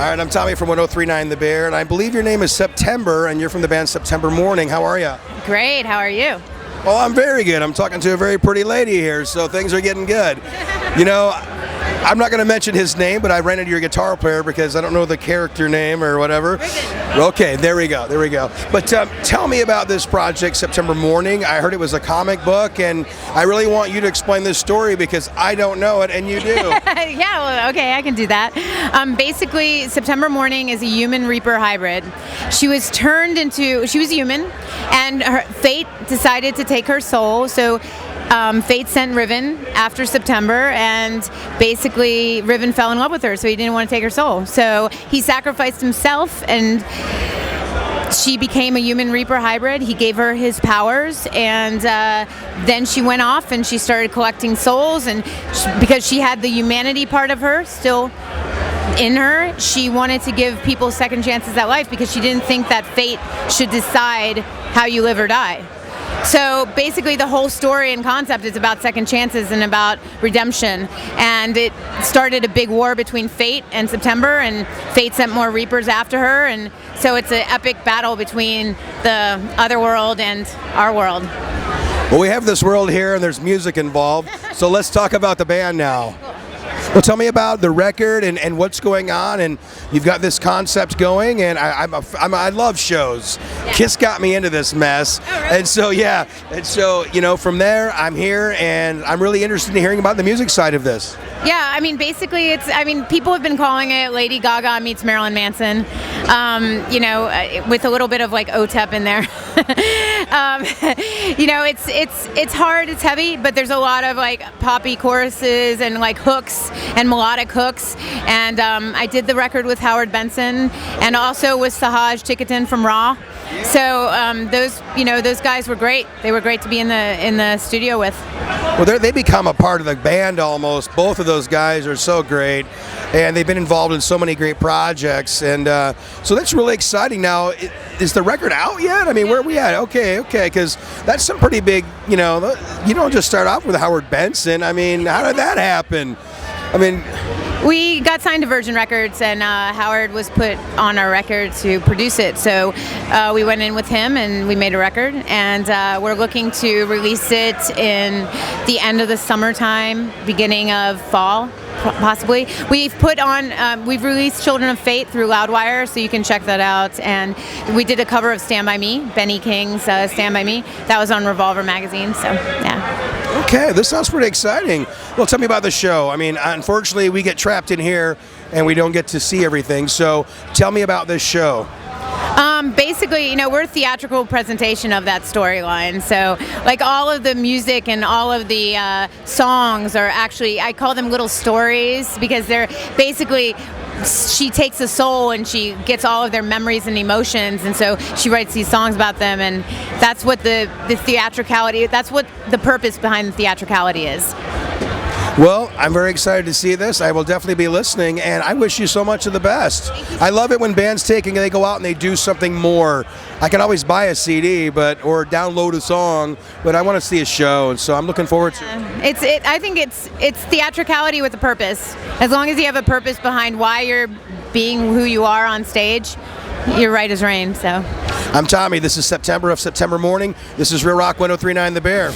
right, I'm Tommy from 1039 The Bear, and I believe your name is September, and you're from the band September Mourning. How are you? Great, how are you? Well, I'm very good. I'm talking to a very pretty lady here, so things are getting good. You know, I'm not going to mention his name, but I ran into your guitar player because I don't know the character name or whatever. Okay, there we go. But tell me about this project, September Mourning. I heard it was a comic book, and I really want you to explain this story because I don't know it, and you do. Yeah, well, okay, I can do that. Basically, September Mourning is a human reaper hybrid. She was human, and her fate decided to take her soul, so fate sent Riven after September, and basically Riven fell in love with her, so he didn't want to take her soul. So he sacrificed himself, and she became a human reaper hybrid. He gave her his powers, and then she went off and she started collecting souls, and because she had the humanity part of her still in her, she wanted to give people second chances at life because she didn't think that fate should decide how you live or die. So basically the whole story and concept is about second chances and about redemption, and it started a big war between Fate and September, and Fate sent more Reapers after her, and so it's an epic battle between the other world and our world. Well, we have this world here and there's music involved, so let's talk about the band now. Well, tell me about the record and what's going on, and you've got this concept going, and I love shows. Yeah. Kiss got me into this mess, oh, really? and so you know, from there I'm here, and I'm really interested in hearing about the music side of this. Yeah, I mean, basically people have been calling it Lady Gaga meets Marilyn Manson, you know, with a little bit of like OTEP in there. You know, it's hard, it's heavy, but there's a lot of like poppy choruses and like hooks and melodic hooks, and I did the record with Howard Benson and also with Sahaj Ticketon from Raw. So those guys were great. They were great to be in the studio with. Well, they become a part of the band almost. Both of those guys are so great, and they've been involved in so many great projects, and so that's really exciting. Now, is the record out yet? I mean, where are we at? Okay, because that's some pretty big, you know, you don't just start off with Howard Benson. I mean, how did that happen? I mean, we got signed to Virgin Records, and Howard was put on our record to produce it. So we went in with him, and we made a record, and we're looking to release it in the end of the summertime, beginning of fall, possibly. We've released Children of Fate through Loudwire, so you can check that out. And we did a cover of Stand By Me, Benny King's Stand By Me. That was on Revolver magazine, so yeah. Okay, this sounds pretty exciting. Well, tell me about the show. I mean, unfortunately, we get trapped in here and we don't get to see everything. So tell me about this show. Basically, you know, we're a theatrical presentation of that storyline. So, like, all of the music and all of the songs are actually, I call them little stories, because they're basically, she takes a soul and she gets all of their memories and emotions, and so she writes these songs about them, and that's what the theatricality, that's what the purpose behind the theatricality is. Well, I'm very excited to see this. I will definitely be listening, and I wish you so much of the best. I love it when bands they go out and they do something more. I can always buy a CD or download a song, but I want to see a show, and so I'm looking forward to it. I think it's theatricality with a purpose. As long as you have a purpose behind why you're being who you are on stage, you're right as rain. So, I'm Tommy. This is September of September Mourning. This is Real Rock 1039 The Bear.